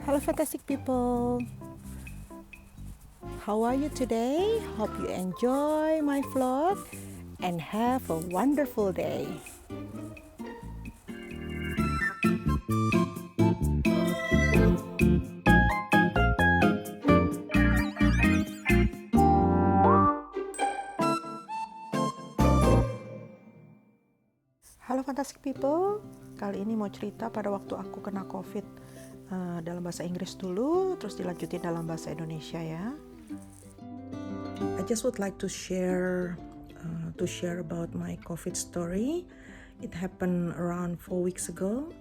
Hello fantastic people, how are you today? Hope you enjoy my vlog and have a wonderful day. Halo fantastic people, kali ini mau cerita pada waktu aku kena COVID dalam bahasa Inggris dulu, terus dilanjutin dalam bahasa Indonesia ya. I just would like to share about my COVID story. It happened around 4 weeks ago.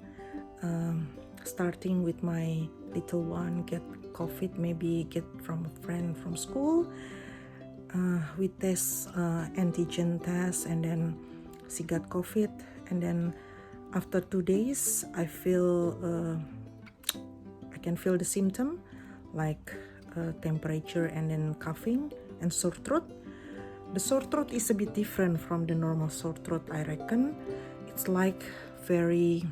Starting with my little one get COVID, maybe get from a friend from school. We test antigen test, and then she got COVID, and then after 2 days I can feel the symptom like temperature and then coughing and sore throat. The sore throat is a bit different from the normal sore throat, I reckon. It's like very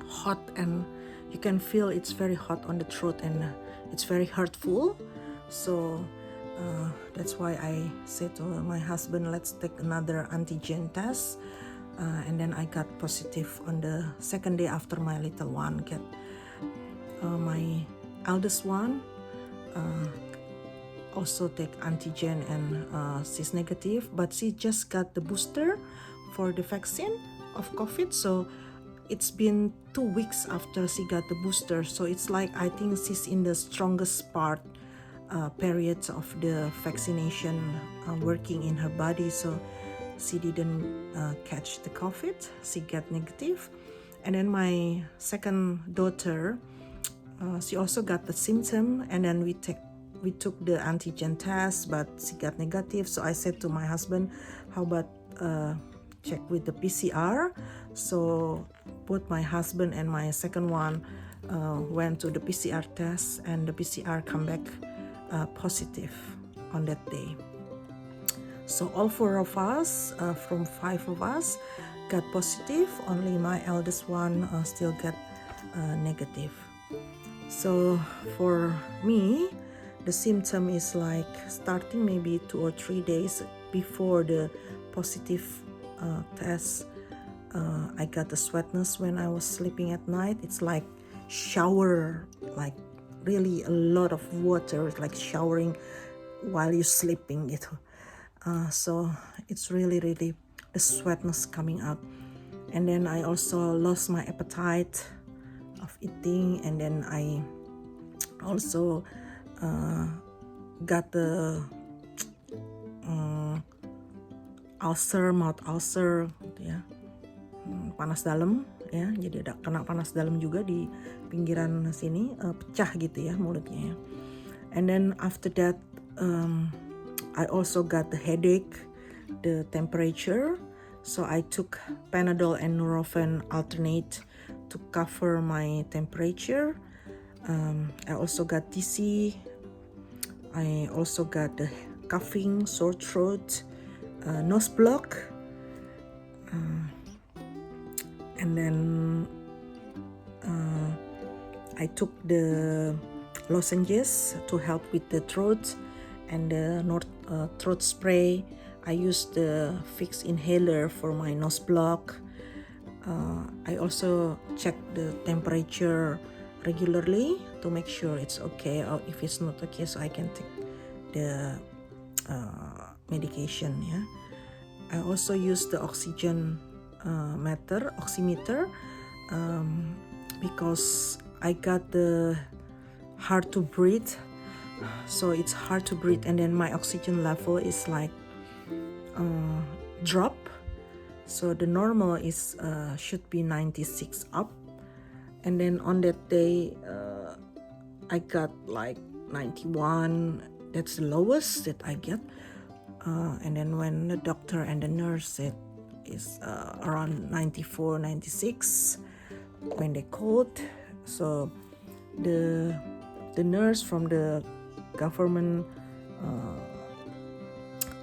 hot, and you can feel it's very hot on the throat, and it's very hurtful. So that's why I said to my husband, let's take another antigen test, and then I got positive on the second day after my little one get my eldest one also take antigen, and she's negative, but she just got the booster for the vaccine of COVID. So it's been 2 weeks after she got the booster, so it's like I think she's in the strongest period of the vaccination working in her body, so she didn't catch the COVID, she got negative. And then my second daughter, she also got the symptom, and then we took the antigen test, but she got negative. So I said to my husband, how about check with the PCR? So both my husband and my second one went to the PCR test, and the PCR come back positive on that day. So all 4 of us from 5 of us got positive. Only my eldest one still got negative. So for me, the symptom is like starting maybe 2 or 3 days before the positive test. I got the sweatness when I was sleeping at night. It's like shower, like really a lot of water, like showering while you're sleeping gitu. So it's really the sweatness coming up. And then I also lost my appetite of eating, and then I also got the mouth ulcer gitu ya, panas dalam ya, jadi ada kena panas dalam juga di pinggiran sini, pecah gitu ya mulutnya ya. And then after that I also got the headache, the temperature, so I took Panadol and Nurofen alternate to cover my temperature. I also got dizzy. I also got the coughing, sore throat, nose block, and then I took the lozenges to help with the throat, and the throat spray. I used the Vicks inhaler for my nose block. I also check the temperature regularly to make sure it's okay, or if it's not okay, so I can take the medication. Yeah, I also use the oximeter, because I got the hard to breathe, so it's hard to breathe, and then my oxygen level is like drop. So the normal is should be 96 up, and then on that day I got like 91. That's the lowest that I get. And then when the doctor and the nurse said is around 94, 96 when they called, so the nurse from the government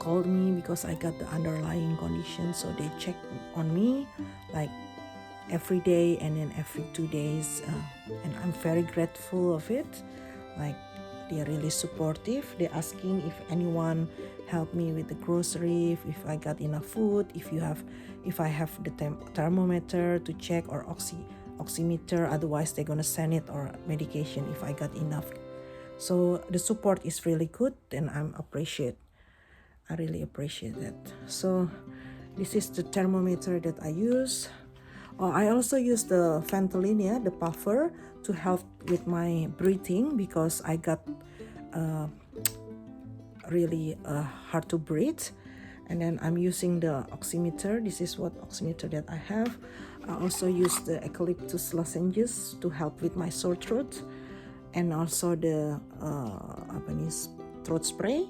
called me because I got the underlying condition, so they checked on me like every day and then every 2 days, and I'm very grateful of it. Like, they're really supportive. They're asking if anyone help me with the grocery, if I got enough food, if I have the thermometer to check, or oximeter, otherwise they're gonna send it, or medication if I got enough. So the support is really good, and I really appreciate that. So this is the thermometer that I use. I also use the Ventolin, the puffer, to help with my breathing, because I got really hard to breathe. And then I'm using the oximeter. This is what oximeter that I have. I also use the eucalyptus lozenges to help with my sore throat, and also the throat spray,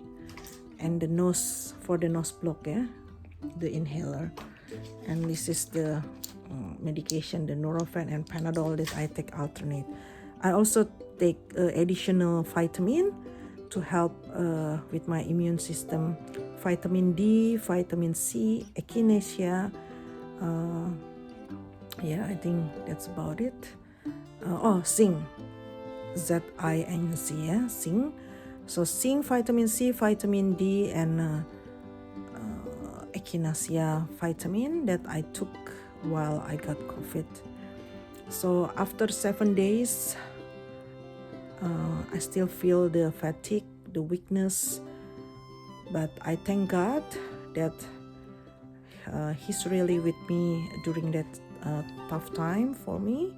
and the nose for the nose block, the inhaler. And this is the medication, the Nurofen and Panadol that I take alternate. I also take additional vitamin to help with my immune system. Vitamin D, vitamin C, echinacea. I think that's about it. Zinc. ZINC, zinc. So zinc, vitamin C, vitamin D, and echinacea vitamin that I took while I got COVID. So after 7 days, I still feel the fatigue, the weakness, but I thank God that He's really with me during that tough time for me.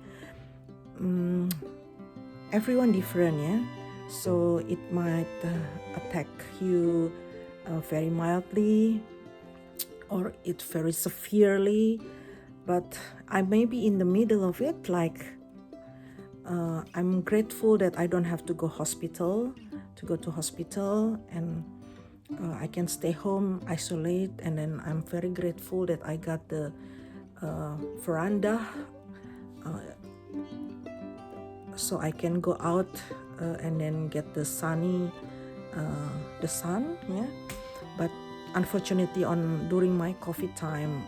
Everyone different, so it might attack you very mildly, or it very severely, but I may be in the middle of it. Like, I'm grateful that I don't have to go to hospital, and I can stay home, isolate. And then I'm very grateful that I got the veranda, so I can go out and then get the sun, But unfortunately, during my COVID time,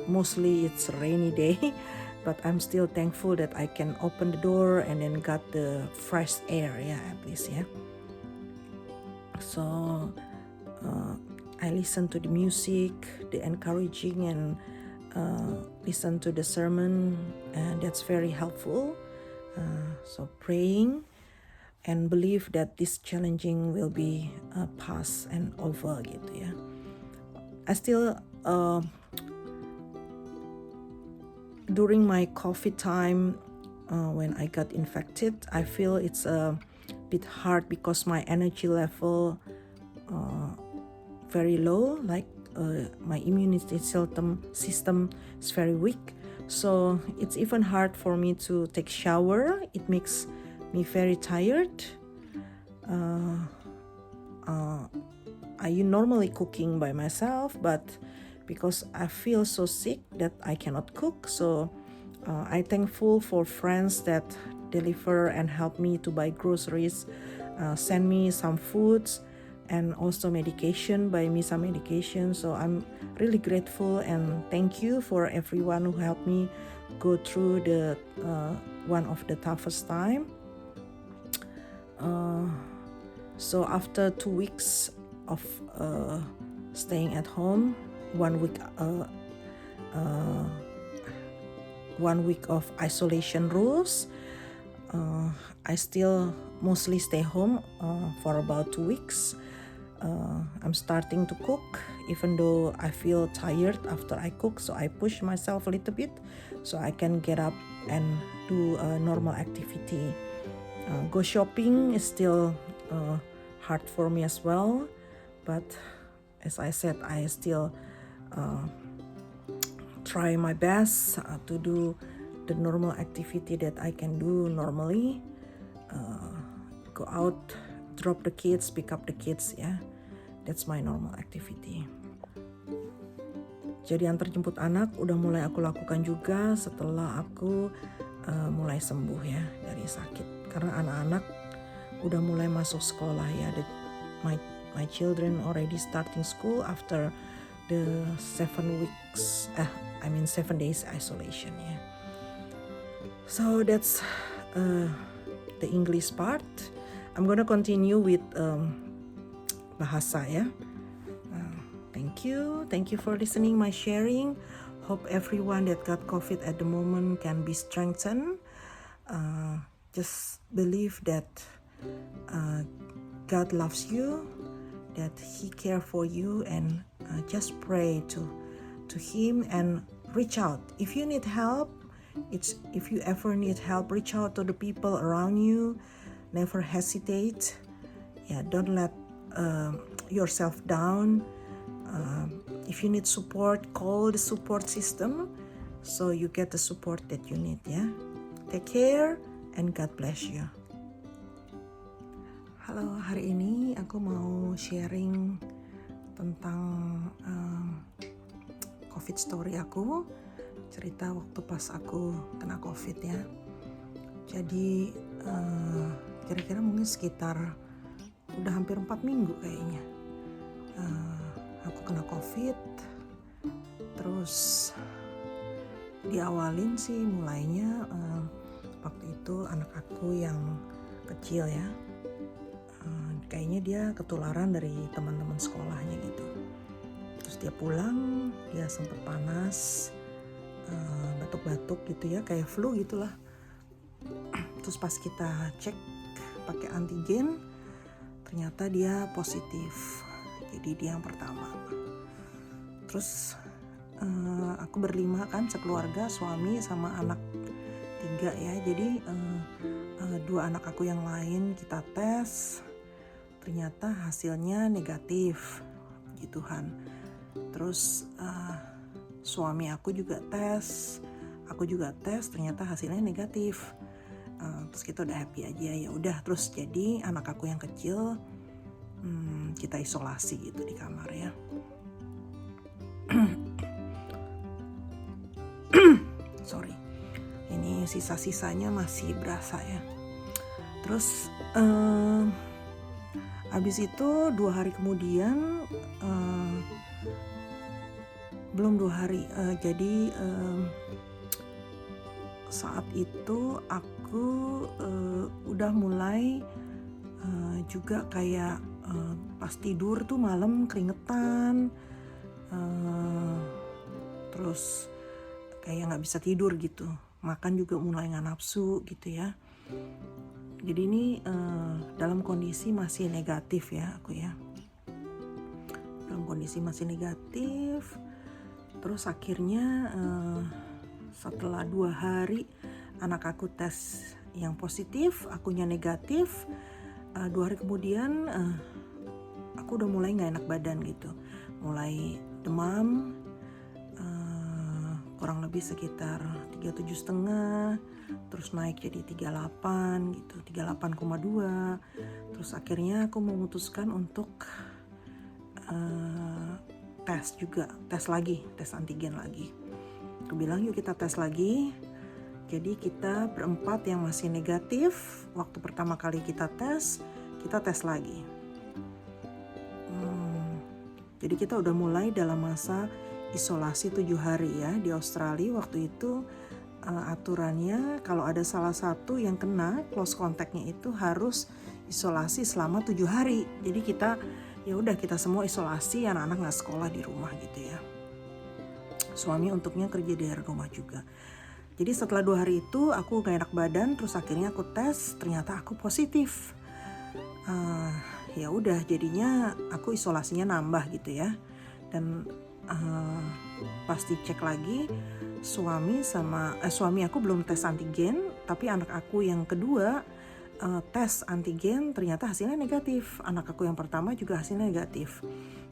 mostly it's a rainy day. But I'm still thankful that I can open the door and then got the fresh air, at least, So I listen to the music, the encouraging, and listen to the sermon, and that's very helpful. So praying and believe that this challenging will be past and over gitu, I still during my COVID time, when I got infected, I feel it's a bit hard because my energy level very low, like my immunity system is very weak. So it's even hard for me to take shower. It makes me very tired. I normally cooking by myself, but because I feel so sick that I cannot cook, so I'm thankful for friends that deliver and help me to buy groceries, send me some foods, and also medication, buy me some medication. So I'm really grateful, and thank you for everyone who helped me go through the one of the toughest time. So after 2 weeks of staying at home, 1 week of isolation rules, I still mostly stay home for about 2 weeks. I'm starting to cook, even though I feel tired after I cook, so I push myself a little bit so I can get up and do a normal activity. Go shopping is still hard for me as well, but as I said, I still try my best to do the normal activity that I can do normally. Go out, drop the kids, pick up the kids, that's my normal activity. Jadi antar jemput anak udah mulai aku lakukan juga setelah aku mulai sembuh dari sakit. Karena anak-anak udah mulai masuk sekolah, my children already starting school after the 7 days isolation ya. So that's the English part. I'm gonna continue with bahasa ya. Thank you for listening my sharing. Hope everyone that got COVID at the moment can be strengthened. Just believe that God loves you, that He cares for you, and just pray to Him and reach out. If you need help, if you ever need help, reach out to the people around you. Never hesitate. Yeah, don't let yourself down. If you need support, call the support system so you get the support that you need ya. Take care and God bless you. Halo, hari ini aku mau sharing tentang COVID story aku, cerita waktu pas aku kena COVID ya. Jadi kira-kira mungkin sekitar udah hampir 4 minggu kayaknya. Aku kena COVID, terus diawalin sih mulainya waktu itu anak aku yang kecil ya, kayaknya dia ketularan dari teman-teman sekolahnya gitu. Terus dia pulang, dia sempat panas, batuk-batuk gitu ya, kayak flu gitulah. Terus pas kita cek pakai antigen, ternyata dia positif. Jadi dia yang pertama. Terus aku berlima kan sekeluarga, suami sama anak 3 ya. Jadi 2 anak aku yang lain kita tes, ternyata hasilnya negatif, puji Tuhan. Terus suami aku juga tes, aku juga tes, ternyata hasilnya negatif. Terus kita udah happy aja, ya udah. Terus jadi anak aku yang kecil kita isolasi gitu di kamar ya. Sorry, ini sisa-sisanya masih berasa ya. Terus abis itu 2 hari kemudian, belum 2 hari, jadi saat itu aku udah mulai juga kayak pas tidur tuh malam keringetan, terus kayak nggak bisa tidur gitu, makan juga mulai nggak nafsu gitu ya. Jadi ini dalam kondisi masih negatif ya aku ya, dalam kondisi masih negatif. Terus akhirnya setelah 2 hari anak aku tes yang positif, akunya negatif. 2 hari kemudian aku udah mulai gak enak badan gitu, mulai demam, kurang lebih sekitar 37,5, terus naik jadi 38 gitu, 38,2. Terus akhirnya aku memutuskan untuk tes antigen lagi. Aku bilang yuk kita tes lagi. Jadi kita berempat yang masih negatif, waktu pertama kali kita tes lagi. Jadi kita udah mulai dalam masa isolasi 7 hari ya. Di Australia waktu itu aturannya kalau ada salah satu yang kena close contactnya itu harus isolasi selama 7 hari. Jadi kita semua isolasi, anak-anak gak sekolah di rumah gitu ya. Suami untuknya kerja dari rumah juga. Jadi setelah 2 hari itu aku gak enak badan, terus akhirnya aku tes, ternyata aku positif. Ya udah, jadinya aku isolasinya nambah gitu ya. Dan pas dicek lagi, suami aku belum tes antigen, tapi anak aku yang kedua tes antigen ternyata hasilnya negatif. Anak aku yang pertama juga hasilnya negatif.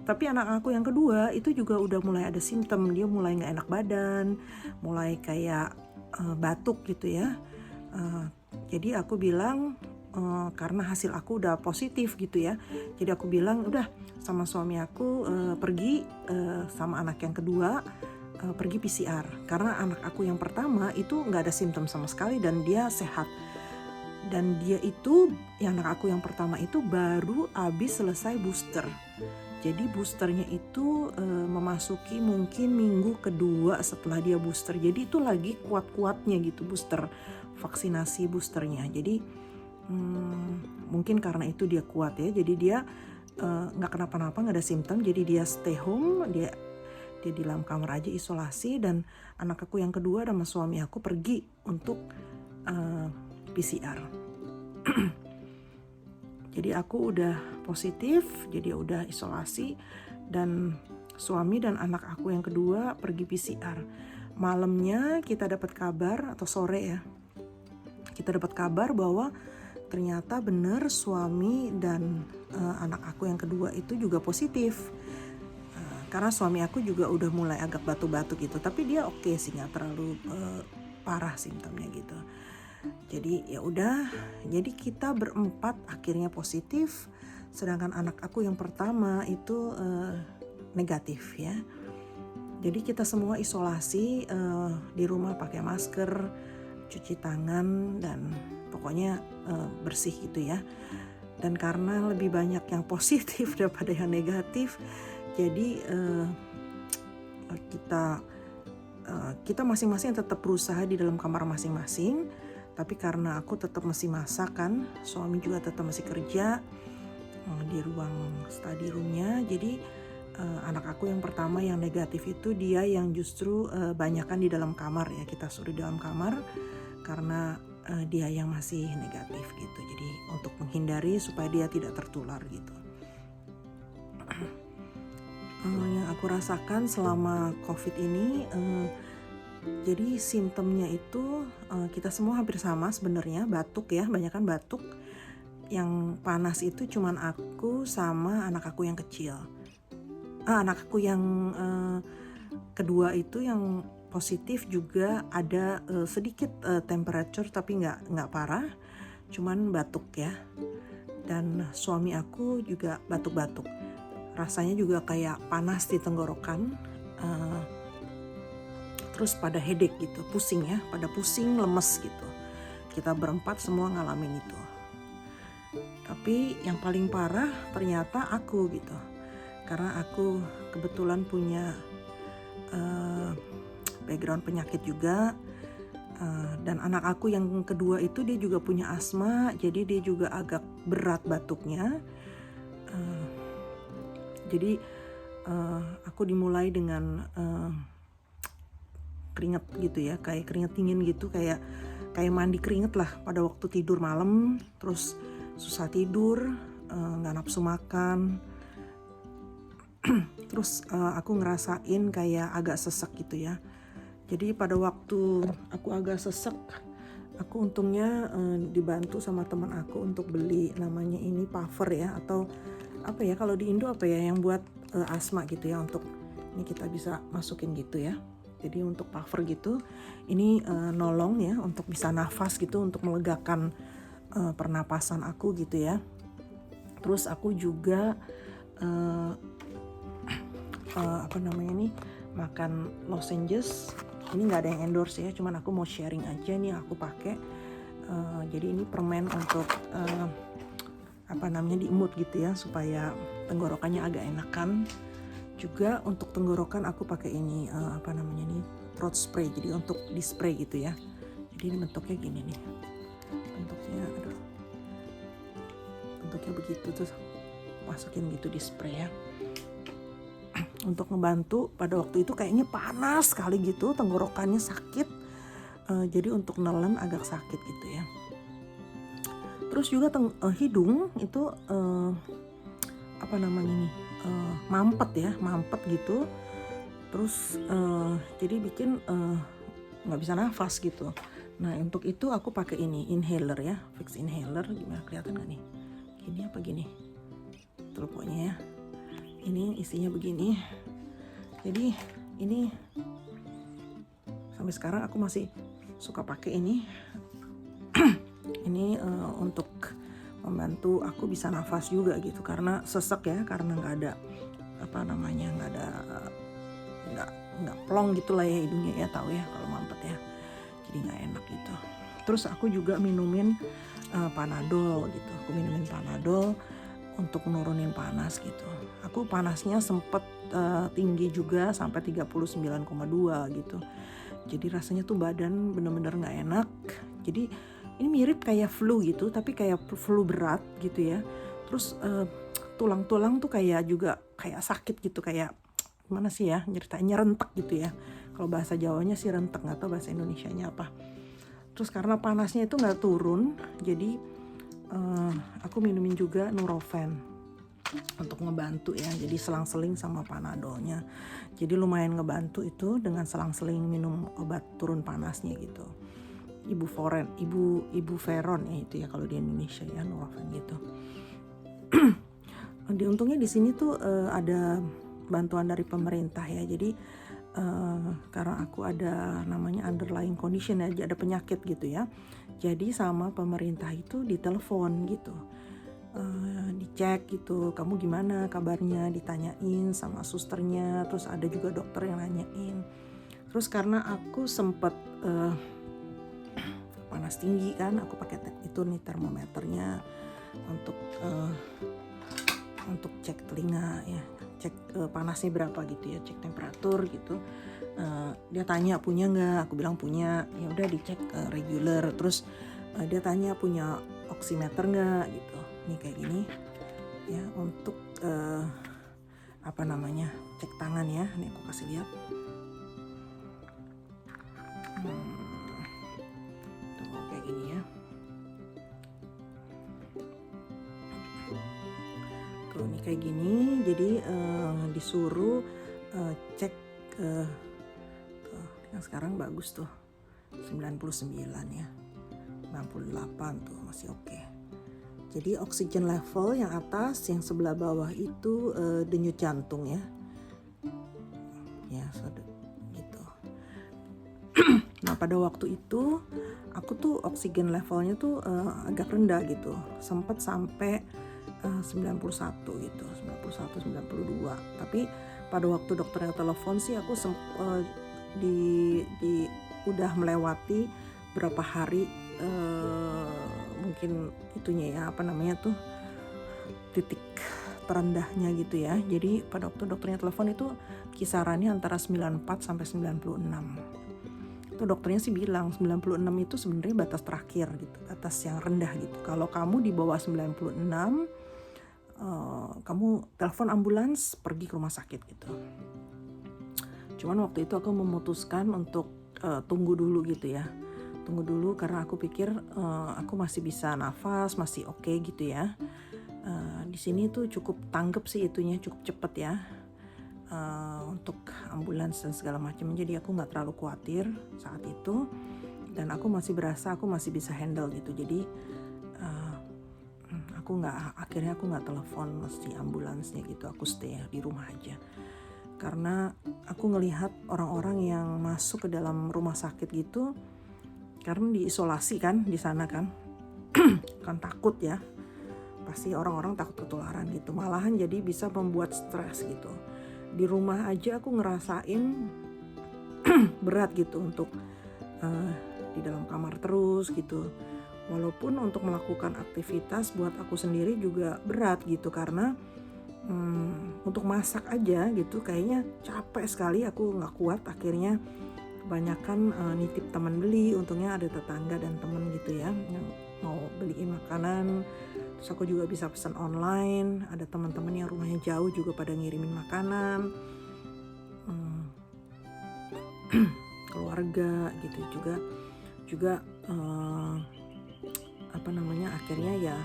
Tapi anak aku yang kedua itu juga udah mulai ada simptom, dia mulai gak enak badan, mulai kayak batuk gitu ya. Jadi aku bilang karena hasil aku udah positif gitu ya, jadi aku bilang udah sama suami aku pergi sama anak yang kedua pergi PCR, karena anak aku yang pertama itu nggak ada simptom sama sekali dan dia sehat. Dan dia itu, anak aku yang pertama itu baru habis selesai booster. Jadi boosternya itu memasuki mungkin minggu kedua setelah dia booster. Jadi itu lagi kuat-kuatnya gitu booster, vaksinasi boosternya. Jadi mungkin karena itu dia kuat ya. Jadi dia nggak kenapa-napa, nggak ada simptom. Jadi dia stay home, dia di dalam kamar aja isolasi. Dan anak aku yang kedua sama suami aku pergi untuk PCR. Jadi aku udah positif, jadi udah isolasi, dan suami dan anak aku yang kedua pergi PCR. Malamnya kita dapat kabar, atau sore ya, kita dapat kabar bahwa ternyata benar suami dan anak aku yang kedua itu juga positif. Karena suami aku juga udah mulai agak batuk-batuk gitu, tapi dia oke sih, nggak terlalu parah simptomnya gitu. Jadi ya udah, jadi kita berempat akhirnya positif, sedangkan anak aku yang pertama itu negatif ya. Jadi kita semua isolasi di rumah, pakai masker, cuci tangan, dan pokoknya bersih gitu ya. Dan karena lebih banyak yang positif daripada yang negatif, jadi kita masing-masing tetap berusaha di dalam kamar masing-masing. Tapi karena aku tetap masih masak kan, suami juga tetap masih kerja di ruang study roomnya. Jadi anak aku yang pertama yang negatif itu dia yang justru banyakan di dalam kamar ya. Kita suruh di dalam kamar karena dia yang masih negatif gitu. Jadi untuk menghindari supaya dia tidak tertular gitu. Yang aku rasakan selama COVID ini, jadi simptomnya itu kita semua hampir sama sebenarnya, batuk ya, banyakan batuk. Yang panas itu cuman aku sama anak aku yang kecil. Anak aku yang kedua itu yang positif juga ada sedikit temperature, tapi nggak parah, cuman batuk ya. Dan suami aku juga batuk-batuk, rasanya juga kayak panas di tenggorokan. Terus pada headache gitu, pusing ya, pada pusing, lemes gitu. Kita berempat semua ngalamin itu. Tapi yang paling parah ternyata aku gitu. Karena aku kebetulan punya background penyakit juga. Dan anak aku yang kedua itu dia juga punya asma, jadi dia juga agak berat batuknya. Jadi aku dimulai dengan keringet gitu ya, kayak keringet dingin gitu, kayak mandi keringet lah pada waktu tidur malam. Terus susah tidur, nggak nafsu makan. Terus aku ngerasain kayak agak sesek gitu ya. Jadi pada waktu aku agak sesek, aku untungnya dibantu sama teman aku untuk beli, namanya ini puffer ya, atau apa ya kalau di Indo apa ya, yang buat asma gitu ya. Untuk ini kita bisa masukin gitu ya. Jadi untuk puffer gitu, ini nolong ya untuk bisa nafas gitu, untuk melegakan pernapasan aku gitu ya. Terus aku juga makan lozenges. Ini nggak ada yang endorse ya, cuman aku mau sharing aja nih, aku pakai. Jadi ini permen untuk diemut gitu ya, supaya tenggorokannya agak enakan. Juga untuk tenggorokan aku pakai ini throat spray, jadi untuk di spray gitu ya. Jadi ini bentuknya gini nih, bentuknya begitu, terus masukin gitu di spray ya, untuk ngebantu. Pada waktu itu kayaknya panas sekali gitu, tenggorokannya sakit, jadi untuk nelen agak sakit gitu ya. Terus juga hidung itu mampet gitu. Terus jadi bikin nggak bisa nafas gitu. Nah untuk itu aku pakai ini inhaler ya, Vicks inhaler. Gimana, kelihatan nggak nih? Gini apa gini? Tuh pokoknya ya. Ini isinya begini. Jadi ini sampai sekarang aku masih suka pakai ini. Ini untuk membantu aku bisa nafas juga gitu, karena sesek ya, karena nggak ada nggak plong gitu lah ya hidungnya ya, tahu ya kalau mampet ya, jadi nggak enak gitu. Terus aku juga minumin Panadol gitu, aku minumin Panadol untuk nurunin panas gitu. Aku panasnya sempet tinggi juga sampai 39,2 gitu. Jadi rasanya tuh badan bener-bener gak enak. Jadi ini mirip kayak flu gitu, tapi kayak flu berat gitu ya. Terus tulang-tulang tuh kayak juga kayak sakit gitu, kayak gimana sih ya ceritanya, rentek gitu ya. Kalau bahasa Jawanya sih rentek, gak tahu bahasa Indonesianya apa. Terus karena panasnya itu gak turun, jadi aku minumin juga Nurofen untuk ngebantu ya. Jadi selang-seling sama Panadolnya. Jadi lumayan ngebantu itu dengan selang-seling minum obat turun panasnya gitu. Ibuveron ya itu ya kalau di Indonesia ya, Nurofen gitu. Untungnya di sini tuh ada bantuan dari pemerintah ya. Jadi karena aku ada namanya underlying condition ya, ada penyakit gitu ya. Jadi sama pemerintah itu ditelepon gitu, dicek gitu, kamu gimana kabarnya, ditanyain sama susternya. Terus ada juga dokter yang nanyain. Terus karena aku sempet panas tinggi kan, aku pakai itu nih termometernya untuk cek telinga ya, cek panasnya berapa gitu ya, cek temperatur gitu. Dia tanya punya nggak, aku bilang punya. Ya udah dicek regular. Terus dia tanya punya oximeter nggak gitu. Nih kayak gini ya, untuk cek tangan ya. Nih aku kasih lihat. Tuh kayak gini ya. Tuh nih kayak gini. Jadi disuruh cek yang sekarang bagus tuh 99 ya, 98 tuh masih oke. Jadi oksigen level yang atas, yang sebelah bawah itu denyut jantung ya gitu. Nah pada waktu itu aku tuh oksigen levelnya tuh agak rendah gitu, sempat sampai 91 gitu, 91, 92. Tapi pada waktu dokternya telepon sih aku udah melewati berapa hari mungkin itunya ya, titik terendahnya gitu ya. Jadi pada waktu dokternya telepon itu kisarannya antara 94 sampai 96. Itu dokternya sih bilang 96 itu sebenarnya batas terakhir gitu, batas yang rendah gitu. Kalau kamu di bawah 96, kamu telepon ambulans, pergi ke rumah sakit gitu. Cuman waktu itu aku memutuskan untuk tunggu dulu gitu ya. Tunggu dulu karena aku pikir aku masih bisa nafas, masih oke gitu ya. Di sini tuh cukup tanggap sih itunya, cukup cepet ya. Untuk ambulans dan segala macam. Jadi aku nggak terlalu khawatir saat itu. Dan aku masih berasa aku masih bisa handle gitu. Jadi akhirnya aku nggak telepon si ambulansnya gitu. Aku stay di rumah aja. Karena aku ngelihat orang-orang yang masuk ke dalam rumah sakit gitu, karena diisolasi kan di sana kan, kan takut ya, pasti orang-orang takut ketularan gitu. Malahan jadi bisa membuat stres gitu. Di rumah aja aku ngerasain berat gitu untuk di dalam kamar terus gitu. Walaupun untuk melakukan aktivitas buat aku sendiri juga berat gitu, karena untuk masak aja gitu kayaknya capek sekali, aku nggak kuat. Akhirnya kebanyakan nitip teman beli. Untungnya ada tetangga dan teman gitu ya yang mau beliin makanan. Terus aku juga bisa pesan online, ada teman-teman yang rumahnya jauh juga pada ngirimin makanan. Keluarga gitu juga akhirnya ya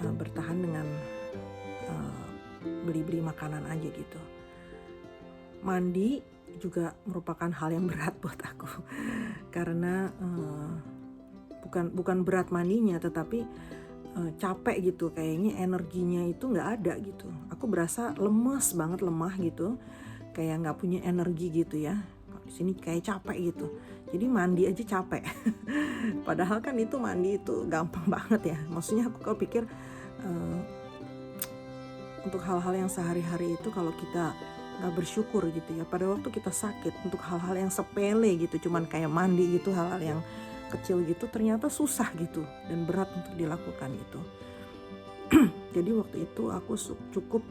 bertahan dengan beli-beli makanan aja gitu. Mandi juga merupakan hal yang berat buat aku karena bukan berat mandinya, tetapi capek gitu, kayaknya energinya itu nggak ada gitu. Aku berasa lemes banget, lemah gitu, kayak nggak punya energi gitu ya. Di sini kayak capek gitu. Jadi mandi aja capek. Padahal kan itu mandi itu gampang banget ya. Maksudnya aku pikir untuk hal-hal yang sehari-hari itu kalau kita nggak bersyukur gitu ya, pada waktu kita sakit untuk hal-hal yang sepele gitu, cuman kayak mandi gitu, hal-hal yang kecil gitu ternyata susah gitu dan berat untuk dilakukan gitu. Jadi waktu itu aku cukup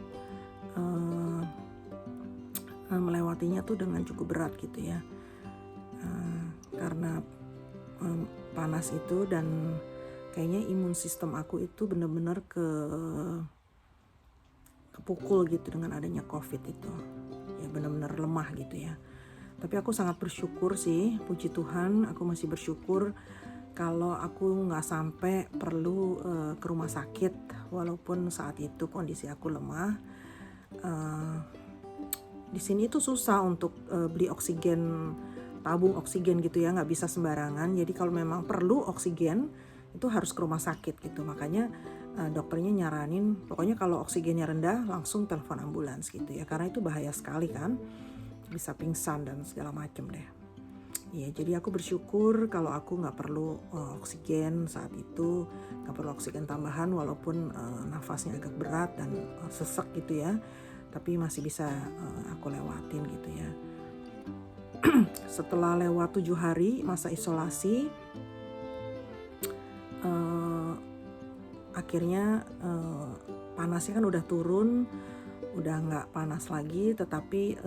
melewatinya tuh dengan cukup berat gitu ya, karena panas itu, dan kayaknya imun sistem aku itu benar-benar kepukul gitu dengan adanya COVID itu, ya benar-benar lemah gitu ya. Tapi aku sangat bersyukur sih, puji Tuhan, aku masih bersyukur kalau aku nggak sampai perlu ke rumah sakit, walaupun saat itu kondisi aku lemah. Di sini itu susah untuk beli oksigen, tabung oksigen gitu ya, nggak bisa sembarangan. Jadi kalau memang perlu oksigen itu harus ke rumah sakit gitu. Makanya dokternya nyaranin, pokoknya kalau oksigennya rendah langsung telepon ambulans gitu ya, karena itu bahaya sekali kan, bisa pingsan dan segala macem deh. Ya, jadi aku bersyukur kalau aku nggak perlu oksigen saat itu, nggak perlu oksigen tambahan, walaupun nafasnya agak berat dan sesek gitu ya, tapi masih bisa aku lewatin gitu ya. Setelah lewat 7 hari masa isolasi, akhirnya panasnya kan udah turun, udah nggak panas lagi, tetapi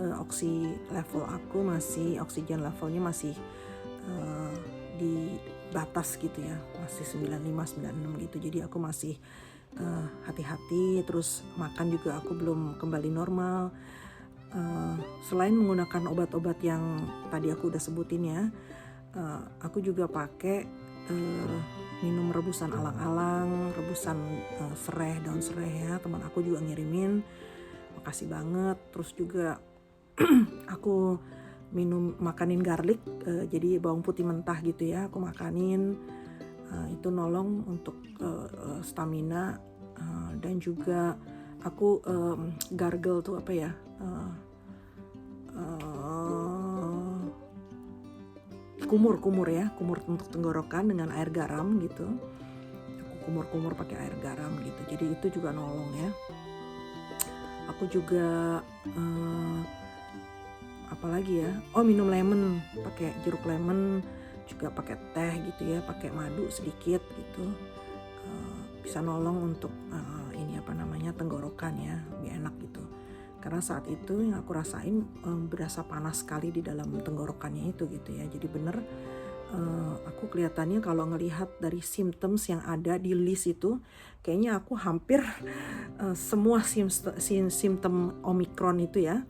oksigen levelnya masih di batas gitu ya, masih 95-96 gitu. Jadi aku masih hati-hati, terus makan juga aku belum kembali normal. Selain menggunakan obat-obat yang tadi aku udah sebutin ya, aku juga pakai minum rebusan alang-alang, rebusan daun serai ya, teman aku juga ngirimin, makasih banget. Terus juga aku makanin garlic, jadi bawang putih mentah gitu ya, aku makanin, itu nolong untuk stamina, dan juga aku gargle tuh apa ya, kumur untuk tenggorokan dengan air garam gitu. Aku kumur pakai air garam gitu, jadi itu juga nolong ya. Aku juga apalagi ya, minum lemon, pakai jeruk lemon, juga pakai teh gitu ya, pakai madu sedikit gitu, bisa nolong untuk tenggorokan ya, lebih enak gitu. Karena saat itu yang aku rasain berasa panas sekali di dalam tenggorokannya itu gitu ya. Jadi bener, aku kelihatannya kalau ngelihat dari symptoms yang ada di list itu, kayaknya aku hampir semua simptom Omicron itu ya,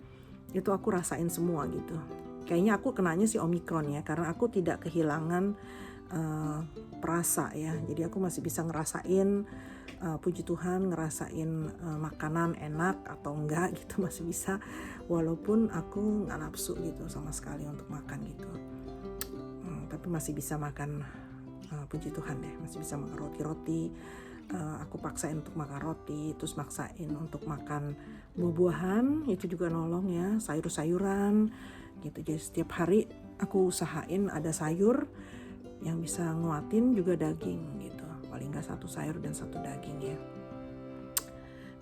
itu aku rasain semua gitu. Kayaknya aku kenanya si Omicron ya, karena aku tidak kehilangan perasa ya. Jadi aku masih bisa ngerasain, puji Tuhan, ngerasain makanan enak atau enggak gitu, masih bisa, walaupun aku nggak nafsu gitu sama sekali untuk makan gitu. Tapi masih bisa makan, puji Tuhan deh, masih bisa makan roti-roti. Aku paksain untuk makan roti, terus maksain untuk makan buah-buahan, itu juga nolong ya, sayur-sayuran gitu. Jadi setiap hari aku usahain ada sayur yang bisa nguatin, juga daging gitu, paling nggak 1 sayur dan 1 daging ya.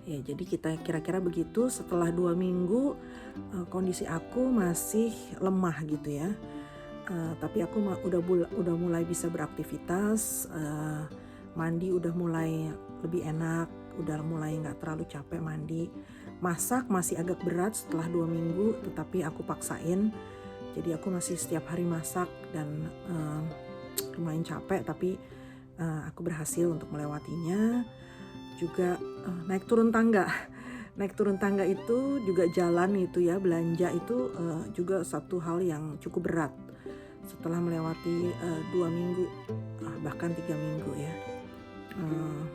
Ya, jadi kita kira-kira begitu. Setelah 2 minggu kondisi aku masih lemah gitu ya, tapi aku udah mulai bisa beraktivitas, mandi udah mulai lebih enak, udah mulai nggak terlalu capek mandi. Masak masih agak berat setelah 2 minggu, tetapi aku paksain. Jadi aku masih setiap hari masak dan lumayan capek, tapi aku berhasil untuk melewatinya. Juga naik turun tangga itu juga jalan itu ya, belanja itu juga satu hal yang cukup berat setelah melewati 2 minggu, bahkan 3 minggu ya.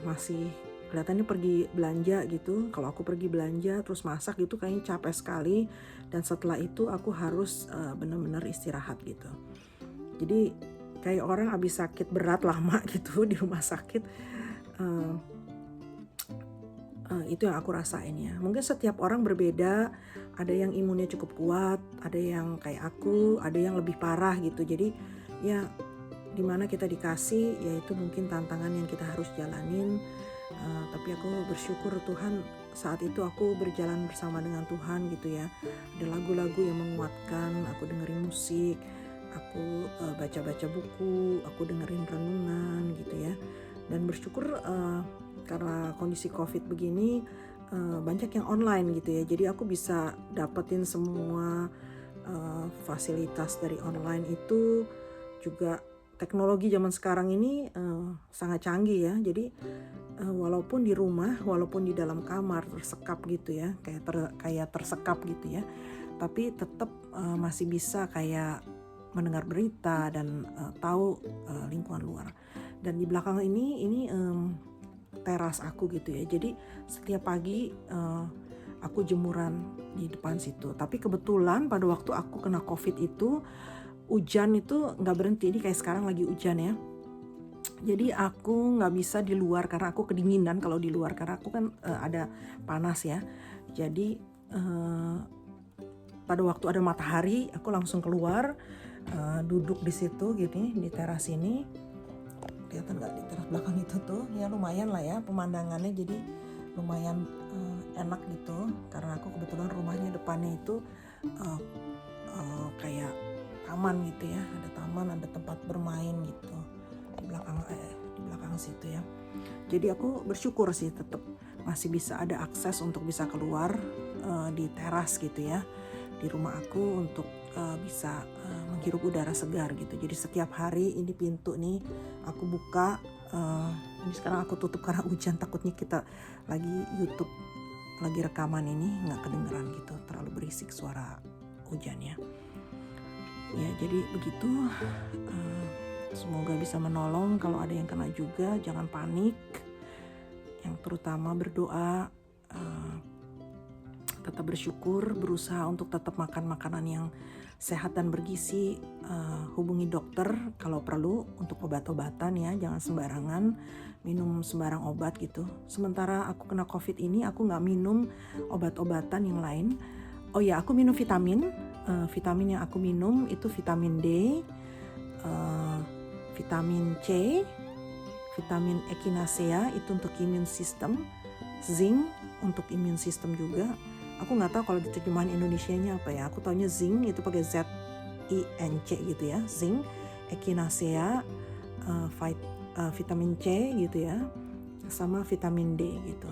Masih kelihatannya pergi belanja gitu, kalau aku pergi belanja terus masak gitu kayaknya capek sekali, dan setelah itu aku harus benar-benar istirahat gitu. Jadi kayak orang habis sakit berat lama gitu di rumah sakit, itu yang aku rasain ya. Mungkin setiap orang berbeda, ada yang imunnya cukup kuat, ada yang kayak aku, ada yang lebih parah gitu. Jadi ya dimana kita dikasih, yaitu mungkin tantangan yang kita harus jalanin. Tapi aku bersyukur Tuhan, saat itu aku berjalan bersama dengan Tuhan gitu ya. Ada lagu-lagu yang menguatkan, aku dengerin musik, aku baca-baca buku, aku dengerin renungan gitu ya. Dan bersyukur karena kondisi COVID begini banyak yang online gitu ya. Jadi aku bisa dapetin semua fasilitas dari online itu. Juga teknologi zaman sekarang ini sangat canggih ya. Jadi walaupun di rumah, walaupun di dalam kamar tersekap gitu ya, kayak tersekap gitu ya, tapi tetap masih bisa kayak mendengar berita dan tahu lingkungan luar. Dan di belakang ini teras aku gitu ya. Jadi setiap pagi aku jemuran di depan situ. Tapi kebetulan pada waktu aku kena COVID itu hujan itu nggak berhenti. Ini kayak sekarang lagi hujan ya. Jadi aku nggak bisa di luar karena aku kedinginan kalau di luar, karena aku kan ada panas ya. Jadi pada waktu ada matahari aku langsung keluar, duduk di situ gini di teras ini. Kelihatan nggak di teras belakang itu tuh? Ya lumayan lah ya pemandangannya, jadi lumayan enak gitu. Karena aku kebetulan rumahnya depannya itu kayak taman gitu ya, ada taman, ada tempat bermain gitu di belakang situ ya. Jadi aku bersyukur sih tetap masih bisa ada akses untuk bisa keluar di teras gitu ya di rumah aku untuk bisa menghirup udara segar gitu. Jadi setiap hari ini pintu nih aku buka, ini sekarang aku tutup karena hujan, takutnya kita lagi YouTube lagi rekaman ini nggak kedengeran gitu, terlalu berisik suara hujannya. Ya jadi begitu, semoga bisa menolong. Kalau ada yang kena juga jangan panik, yang terutama berdoa, tetap bersyukur, berusaha untuk tetap makan makanan yang sehat dan bergizi, hubungi dokter kalau perlu untuk obat-obatan ya, jangan sembarangan minum sembarang obat gitu. Sementara aku kena COVID ini aku nggak minum obat-obatan yang lain. Oh ya, aku minum vitamin. Vitamin yang aku minum itu vitamin D, vitamin C, vitamin echinacea itu untuk immune system, zinc untuk immune system juga. Aku nggak tahu kalau diterjemahan Indonesianya apa ya. Aku taunya zinc itu pakai ZINC gitu ya, zinc, echinacea, vitamin C gitu ya, sama vitamin D gitu.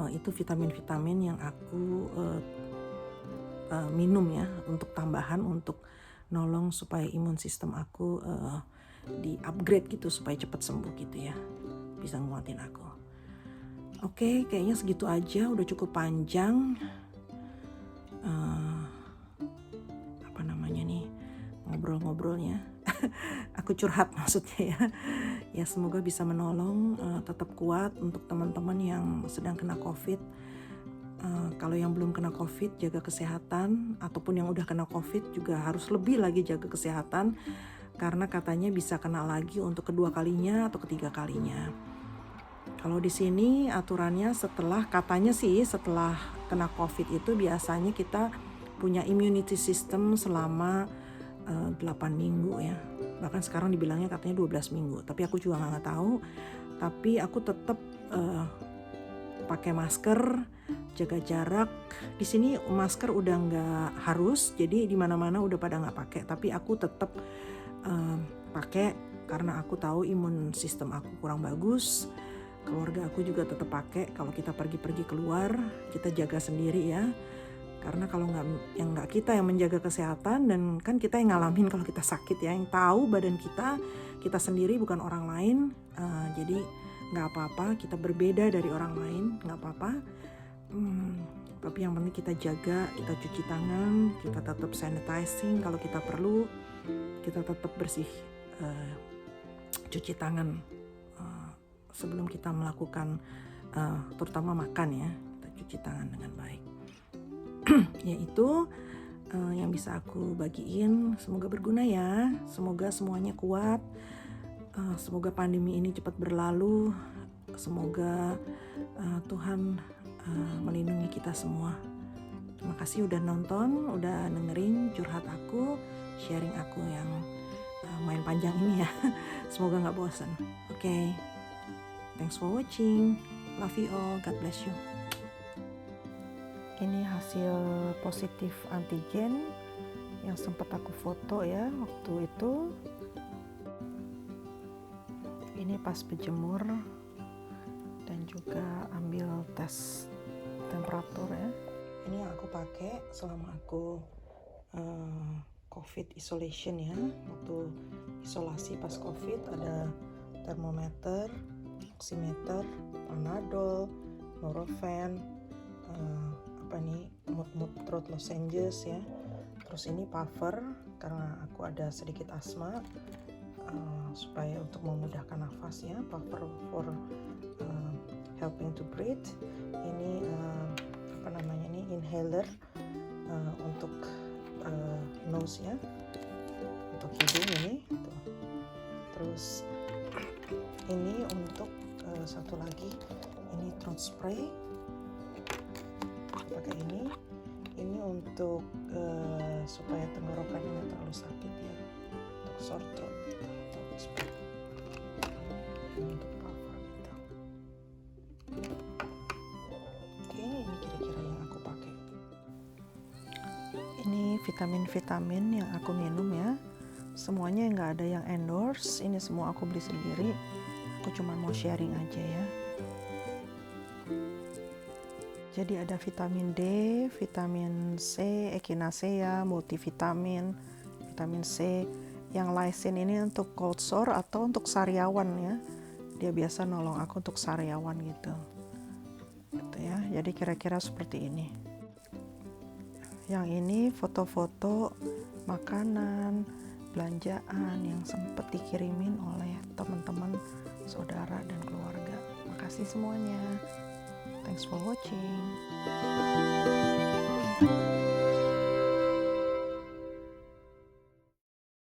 Itu vitamin-vitamin yang aku minum ya, untuk tambahan untuk nolong supaya imun sistem aku di upgrade gitu supaya cepat sembuh gitu ya, bisa nguatin aku. Oke, kayaknya segitu aja, udah cukup panjang apa namanya nih ngobrol-ngobrolnya. Aku curhat maksudnya ya. Ya semoga bisa menolong, tetap kuat untuk teman-teman yang sedang kena COVID. Kalau yang belum kena COVID jaga kesehatan, ataupun yang udah kena COVID juga harus lebih lagi jaga kesehatan, karena katanya bisa kena lagi untuk kedua kalinya atau ketiga kalinya. Kalau di sini aturannya katanya sih setelah kena COVID itu biasanya kita punya immunity system selama 8 minggu ya. Bahkan sekarang dibilangnya katanya 12 minggu, tapi aku juga nggak tahu. Tapi aku tetap pakai masker, jaga jarak. Di sini masker udah nggak harus, jadi di mana-mana udah pada nggak pakai. Tapi aku tetap pakai karena aku tahu imun sistem aku kurang bagus. Keluarga aku juga tetap pakai. Kalau kita pergi-pergi keluar, kita jaga sendiri ya. Karena kalau nggak kita yang menjaga kesehatan, dan kan kita yang ngalamin kalau kita sakit ya, yang tahu badan kita sendiri bukan orang lain. Jadi nggak apa-apa, kita berbeda dari orang lain, nggak apa-apa. Tapi yang penting kita jaga, kita cuci tangan, kita tetap sanitizing kalau kita perlu, kita tetap bersih, cuci tangan sebelum kita melakukan terutama makan ya, kita cuci tangan dengan baik. Yaitu yang bisa aku bagiin, semoga berguna ya, semoga semuanya kuat, semoga pandemi ini cepat berlalu, semoga Tuhan melindungi kita semua. Terima kasih udah nonton, udah dengerin curhat aku, sharing aku yang main panjang ini ya. Semoga gak bosan. Oke. Thanks for watching. Love you all. God bless you. Ini hasil positif antigen yang sempat aku foto ya waktu itu. Ini pas berjemur dan juga ambil tes temperatur ya. Ini yang aku pakai selama aku COVID isolation ya, waktu isolasi pas COVID. Ada termometer, oximeter, Panadol, Nurofen, mut throat lozenges ya. Terus ini puffer karena aku ada sedikit asma, supaya untuk memudahkan nafas ya, puffer for helping to breathe. Ini ini inhaler untuk nose ya, untuk hidung ini tuh. Terus ini untuk satu lagi, ini throat spray pakai ini untuk supaya tenggorokannya nggak terlalu sakit ya, untuk sore throat gitu, throat spray. Ini untuk puffer gitu. Oke, ini kira-kira yang aku pakai. Ini vitamin-vitamin yang aku minum ya, semuanya nggak ada yang endorse, ini semua aku beli sendiri. Aku cuma mau sharing aja ya. Jadi ada vitamin D, vitamin C, echinacea, multivitamin, vitamin C. Yang lysine ini untuk cold sore atau untuk sariawan ya. Dia biasa nolong aku untuk sariawan gitu ya. Jadi kira-kira seperti ini. Yang ini foto-foto makanan, belanjaan yang sempat dikirimin oleh teman-teman, saudara, dan keluarga. Makasih semuanya. Thanks for watching.